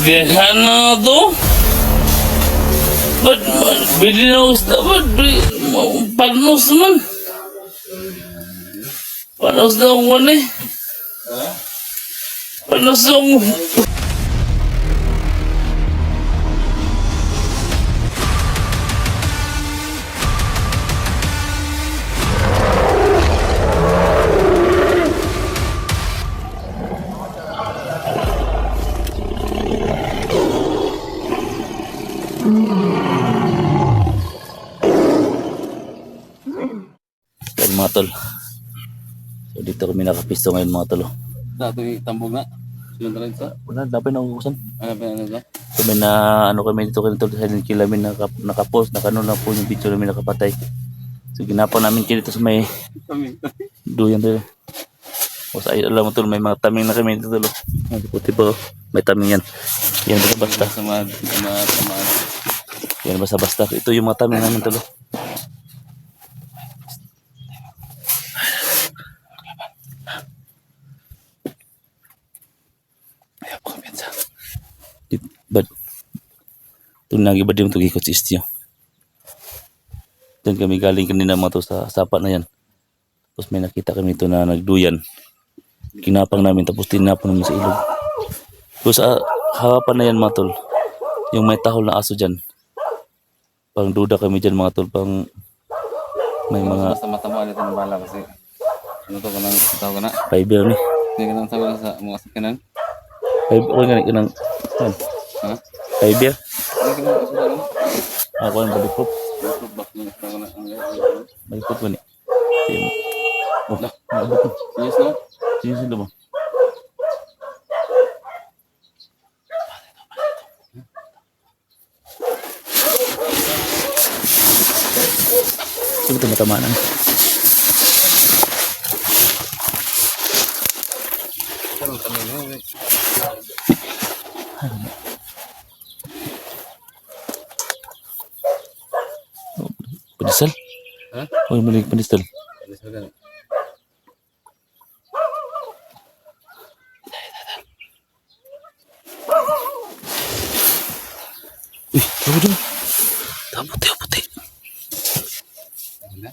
Ano to? Ba't bili na gusto? Ba't panos naman? Panos na akong wala eh. Panos na akong... Mga tol. So dito kami nakapisto ngayon mga tol. Dato itambog na. Sila na rin sa. Wala, dapat na ugusan. Ano ba ano ba? Kami na ano kami dito kanito sa silent kill namin nakapost, nakano na po yung video namin nakapatay. So ginapan namin kinito sa may Kami. duyan dito. O sa alam mo tol, may mga taming na kami dito tol. Ang puti pa, may taming yan. Yan basta. Sama. Yan basta. Ito yung mga taming namin tol. But tunagi ba din itong ikot si Istio. Doon kami galing kanina mga to sa sapa na yan. Tapos may nakita kami ito na nagduyan. Kinapang namin tapos tinapon namin sa ilog. Tapos sa harapan na yan mga tol, yung may tahol na aso dyan. Pang duda kami dyan mga tol, pang may mga Basta matamaan ito ng bala kasi ano to kanang tao ka na. fiber ni. Hindi ka nang sabi sa mga sikanan. Fiber, okay nga ng Ha? fiber. Hindi ka nang kasudaran. Ako ang balipop. Yung bak ng tao na. Balipop ko ni. Oh, Lah. abot mo. Yes no? Sino mo? Sino ito matamaan? Kanang kami no. Pedestal? Ha? Oh, mali pedestal. Alis ka na. Uy, tawag doon. Puti. Ano?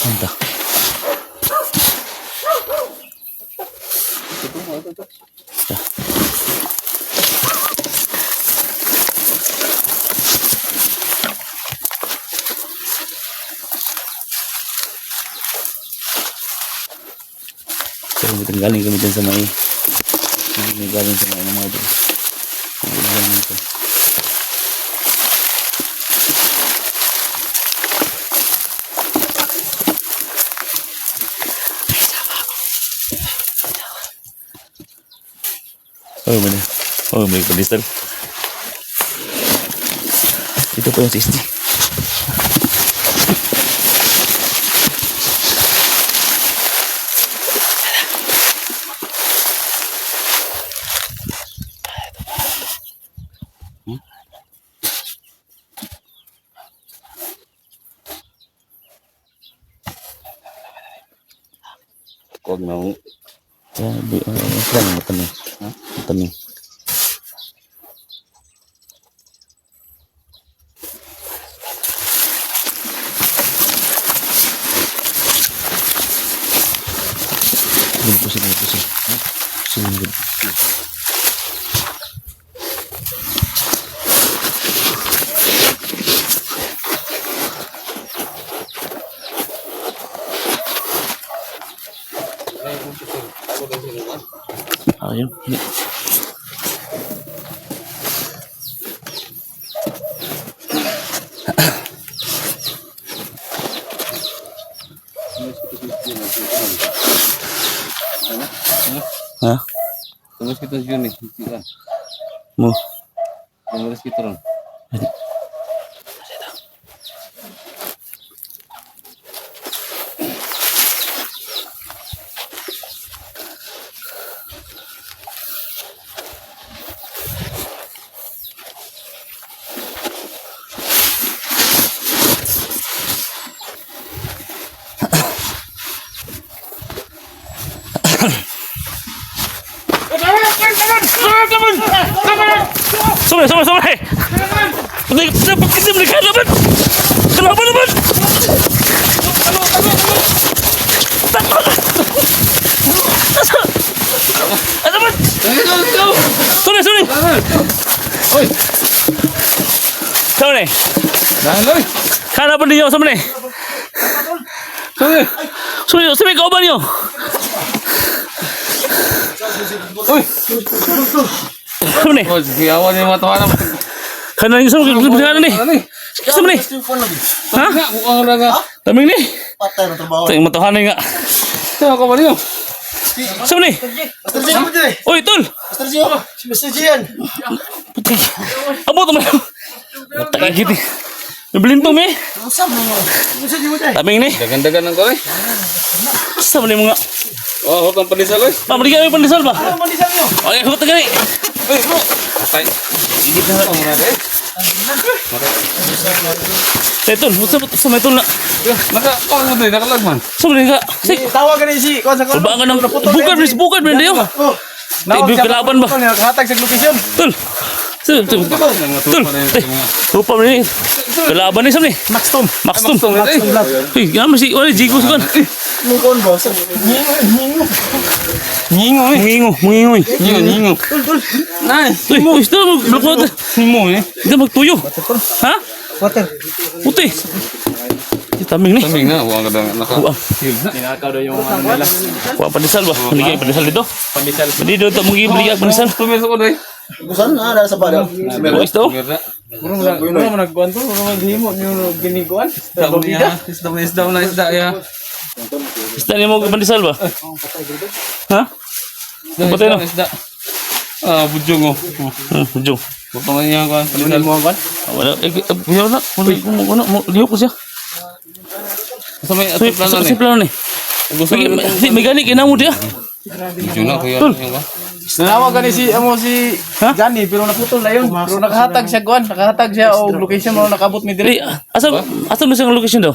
Anta. Ito. So, galing kami dyan sa may galing sa may mga doon. Galing dito. May pedestal. Ito po yung 60. Huwag na mo. Saan ang matanong? Ha? Matanong. Pusing. Pusing. Ayun. Ha? Tumas kita sa Juni. Mo. Tumas kita ron. Sumay! Pagkisim ni kalaban! Kalaban naman! Ano ba? Sumay! Oy! Sumay! Daloy! Kalaban niyo, sumay! Sumay, kauban niyo! Uy! Sumay! Oh, siyawan niya matawanan. Kanan yung sumay! Kanan ni! Ano ni? Sumay! Ha? Nga, mukhang raga. Taming ni! Patay na trabaho. Ito yung matahanay nga. Saan ka ba niyo? Sumay! Master G mo dyan eh. Oy, tol! Master G. Si Master G yan. Abot naman yun! Takagit eh. Nabalintong eh. Usap na mo. Si Master G mo dyan eh. Taming ni. Dagan-dagan ng koy. Saan mo mga... Oh, hutang pandisal koy. Pamaligan mo yung pandesal ba? Ano manisan nyo? Okay, huwag tagali. Uy, bro. Patay. Igit na lang muna eh. Tol, sa may tol na. Pang mo tayo, nakalagman. Sumali ka. Sige. Tawag ka na si Kwan sa Kulbaan ka ng... Bukad, Brenda yun. Oh. Ibig kalaban ba? Nakahatag sa location. Tol. Tol. Tupa mo ni. Kalaban ni Sam ni. Max Tom. Max Tom. eh. Uy, gano'n mo si... Wala, Jigo si Kwan. Nung Kwan ba? Nyingo eh. Mungingo eh. Nyingo. Tul. Nice. Uy, ito, blackwater. Mo eh. Hindi magtuyo. Ha? Water. Puti. Taming ni. Taming na, huwag ka daw Huwag. naka-shield na. Tinakaw daw yung ano nila. Huwag pandesal ba? Maligay pandesal dito. Pandesal. Pwede dito maligay pandesal. Tumirsa ko doy. Kusan na, nasa bala. Huwag ito. Tumirsa. Muro mo nagkuhan to, muro mo himo yung giniguan. Isda mo niya. Isda ya. Isda niya mo pandesal ba? Ha? Patay na. Isda. Ah, bujong oh. Jong. Bukto man niya ko. Pandisal mo kan. Wala. Kuya na. Lihok ko siya. Sa may Sa plano ni. plano ni. Gusto mo. May gani kinamo dia. Bujong na kuya. Nanawag ka ni si Johnny pero naputol na yun. Pero nakahatag siya kuhan, nakahatag siya o location mo nakabot mi diri. Asa mo siyang location daw?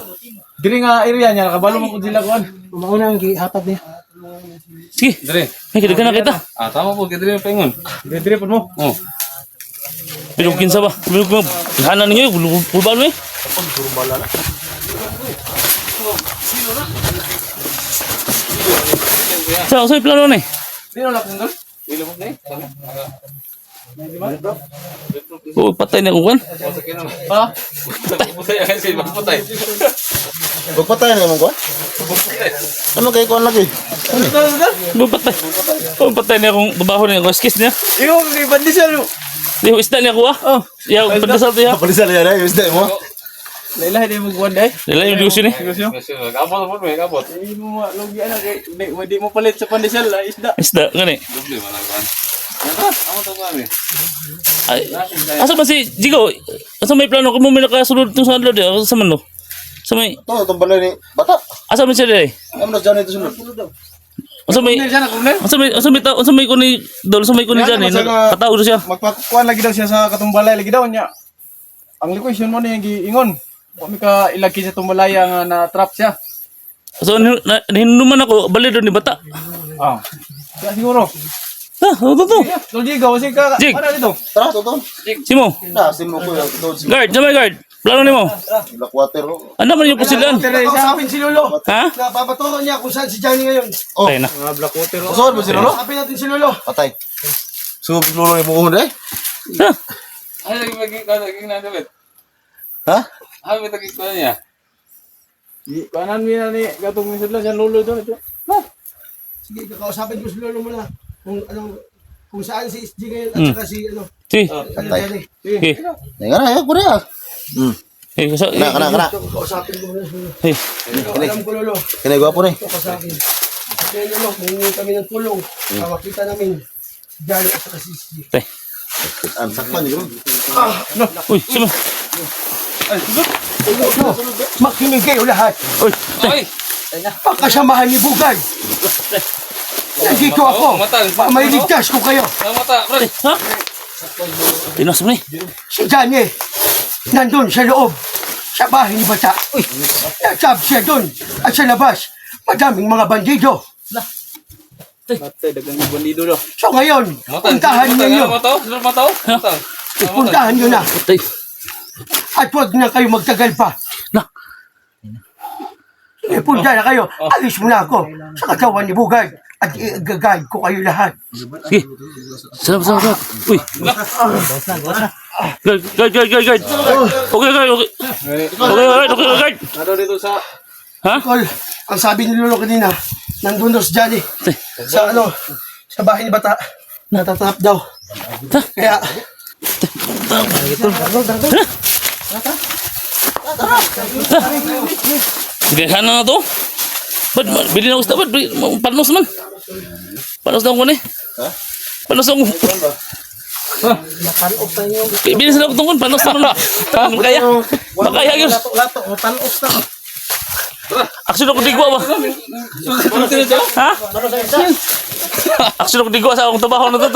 Diri nga area niya nakabalo mo ko sila kuhan. Mauna ang gihatag niya. Sige. Dire. May kita na kita. Ah, tama po kita dire pengon. Diri po mo. Oh. Pero kinsa ba? Pero kung hanan niyo, kulbaan mo eh. Sa plano ni. Sino na kung Dilo mo ni. Oh, patay na kuan. Ha? Patay ang kasi magpatay. Magpatay na naman Kwan. Ano kay Kwan lagi? Patay. Oh, patay na akong babaho na akong skis niya. Iyo kay pandesal. Di isda niya ko ah. Oh, yaw pandasal to ya. Kapalisan na yan eh. Isda mo. Lailah di mo kuhan dai. Dala yung negosyo ni. Kabot mo may kabot. Di mo lugi ana kay di mo palit sa pandesal isda. Isda ngani. Doble man ang kan. Amo to kami. Ay, asa ba si Jigo? Asa may plano kung may nakasulod tong sa lod ya? Sa man no? Sa may Ito, itong balay ni Bata. asa man siya dai? Ano na dyan ito sunod? Asa may Siya na kuhan. asa may kuni dol sa may kuni diyan eh. Kataw do siya. Magpakuan lagi daw siya sa katumbalay lagi daw niya. Ang location mo na yung giingon. Kami ka ilagi sa tumbalaya nga na trap siya. So hinuman ako bali do ni bata. Ah. Kaya siguro. Ano to? So Diego, kasi ka Jig. ano dito? Tara, ito. Simo. Na, sino ko yung ito. Guard, samay guard. Plano nimo. Blackwater. Oh. Ano man yung posilan? Kausapin si Lolo. Ha? Napapaturo niya kung saan si Johnny ngayon. Oh, Patay na. saan ba si Lolo? Kausapin natin si Lolo. Patay. So, Lolo yung bukuhon eh. Ha? Ay lagi lagi na David. Ha? Ay may tagik ko niya. Kanan mi na ni gatong mi sudlan siya Lolo doon ito. Sige, kakausapin ko si Lolo muna. Kung saan si SG ngayon at saka si ano. Si. Patay. Eh. Nga na, ayaw ko rin ah. Eh, so, Kana. Kausapin mo na Lolo. eh. Alam ko Lolo, Kinay gwapo rin. ito ka sa akin. Kaya Lolo, humingi kami ng tulong. Makita namin Jalo at saka si SG. Tay. Ang sakman yun. Uy, sama. Makinig kayo lahat. Uy, Ay. Pagkasamahan ni Bugay. Nandito ako. Para mailigtas ko kayo. Ang mata, bro. ha? Tinos mo ni. Si Johnny, nandun sa loob. Sa bahay ni Bata. Nagsab siya dun. At sa labas, madaming mga bandido. Ate, dagang bandido daw. So ngayon, puntahan ninyo. Puntahan nyo na. Patay. At huwag na kayo magtagal pa. Na. Punta na kayo. Alis mo na ako sa katawan ni Bugay. At i-guide ko kayo lahat. Sige. Salamat. Uy. Guard. Okay. Guard. Ano dito sa... Ha? Tol, ang sabi ni Lolo kanina, nandun daw si Johnny. Sa sa bahay ni Bata. Natatrap daw. Kaya, Sige, na to. Ba't, bili na gusto, ba't, panos naman. Panos na ako ni. Panos ako. Bili sila ko tungkol, panos naman. Kaya, makaya yun. Aksyon ako digwa ba? Ha? Aksyon ako digwa sa akong trabaho na to.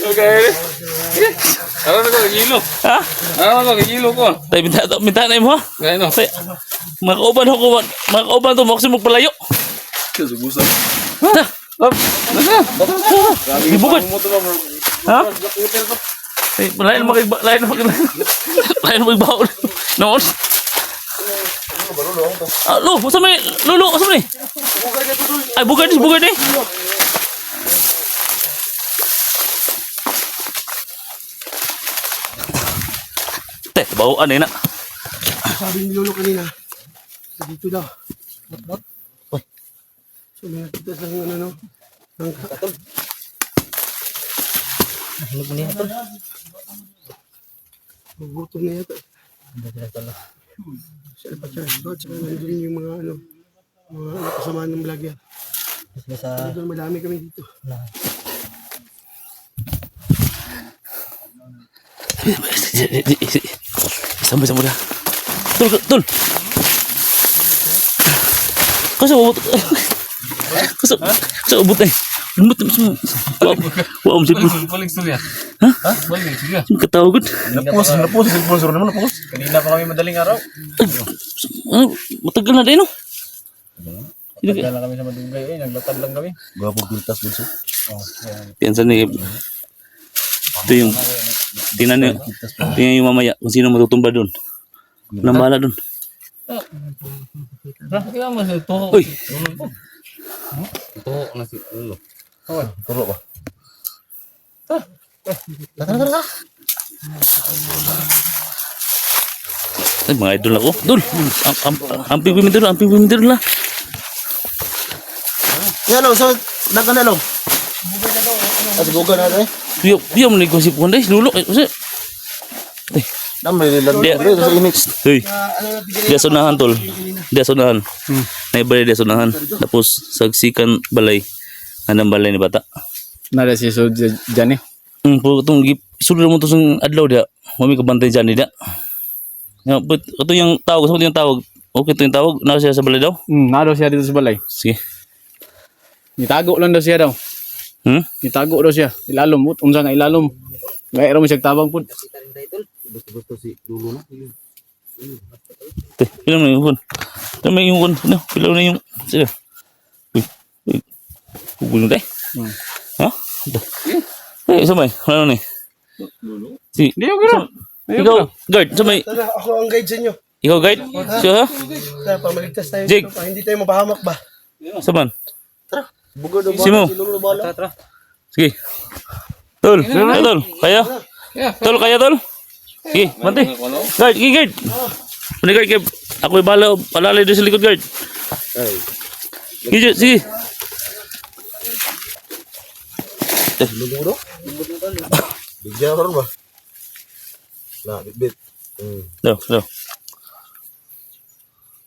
Okay. Ano na ko gilo? Ha? Ano na ko gilo ko? Tay, minta na mo ha? Kaya no. Tay, mga kauban to, maksud magpalayo. Subusan. Ha? Ibukod. Ha? Tay, lain magbaw. Noon. Lo, masa may lulu, masa may? Ay, bugad ni. Teh, bawaan na. sabi ni Lolo kanina, dito daw. Uy. So, may nakita sa ng katol. Gutom na yata. Sa Alpachar, tsaka nandun yung mga kasama ng vlogger. Nandun madami kami dito. Sampai dah. Tul. Kau ubut ni. Lembut semua. Wah, om sipul. Balik sulit. Hah? Balik sulit. Ketawa kan? Napos, sipon suruh naman napos. Kanina pa kami madaling araw. Matagal na din no. Matagal lang kami sa Madugay, naglatad lang kami. Gwapo pintas bulso. Piensa ni itu yung tingnan yung mamaya kung sino matutumba doon. Nambala doon. Kaya mas ito. Uy, Ito na si ulo. Turo ba? ay mga idol ako. Dul, amping pimitir lah. Yan o, so, nakanalo. As bukan na rin. Yo mo ko si Ponday, dulu. Kasi Namay nila dia sa init. Hey. Dia sunahan tol. Dia sunahan. Naibalik dia sunahan. Tapos sagsikan balay. Anang balay ni bata. Nada si so dyan eh. Itong sulod mo to sang adlaw dia. Mami kabantay dyan dia. Ya, but ito yung tawag, sa yung tawag. Okay, ito yung tawag. Nasa siya sa balay daw. Nado siya dito sa balay. Sige. Nitago lang daw siya daw. Nitago daw siya. Ilalom. Unsa nga ilalom. Gaya raw mo siya tabang po. Pilaw na yung hukon. Pilaw na yung hukon. Pilaw na yung... Sige. Uy. Hukon tayo. Ha? Eh, samay. Ano ni? Si. Hindi yung gano'n. Ikaw, guard. Samay. Tara, ako ang guide sa inyo. Ikaw, guard. Siya, ha? Tara, pamaligtas tayo Jake. dito. Hindi tayo mapahamak ba? Saman. Bugod o Simo. Sige. Tol. Tol. Kaya? Tol, kaya tol? Sige, mati. Guard, sige, guard. Mani guard, kaya ako ibala, palalay doon sa likod, guard. Sige, sige. Bigyan ka rin ba? Na, bitbit. Daw.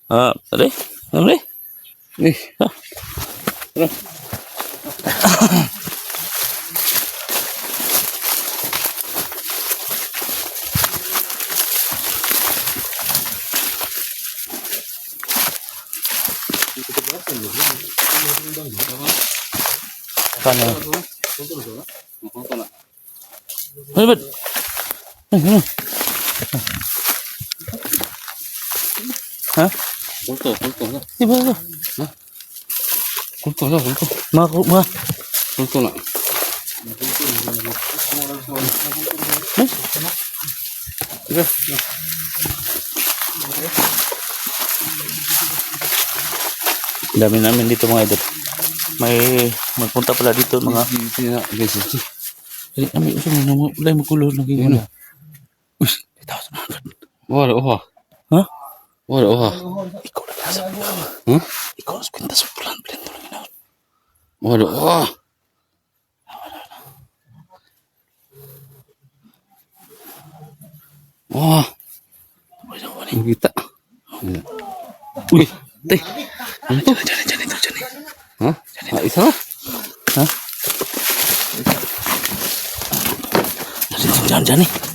Ah, tadi. Ano ni? Ha? Tara. Kana. Ano ba? Ha? Pulto. Di ba? Kulto na, kulto. Ma. Kulto na. Sige. Dami namin dito mga idol. May magpunta pala dito mga. Hindi na, guys. Dali namin usap mo na mo kulor lagi Yun na. na. Uy, 8,000. Wala, oha. Ha? Wala, oha. Ikaw na lang sa Huh? Ikaw ang pinta sa plan lang na. Wala, oha. Wah, ang kita. Uy, te. Ano to? Diyan ito. Ha? Ah, isa na? Ha? Diyan eh.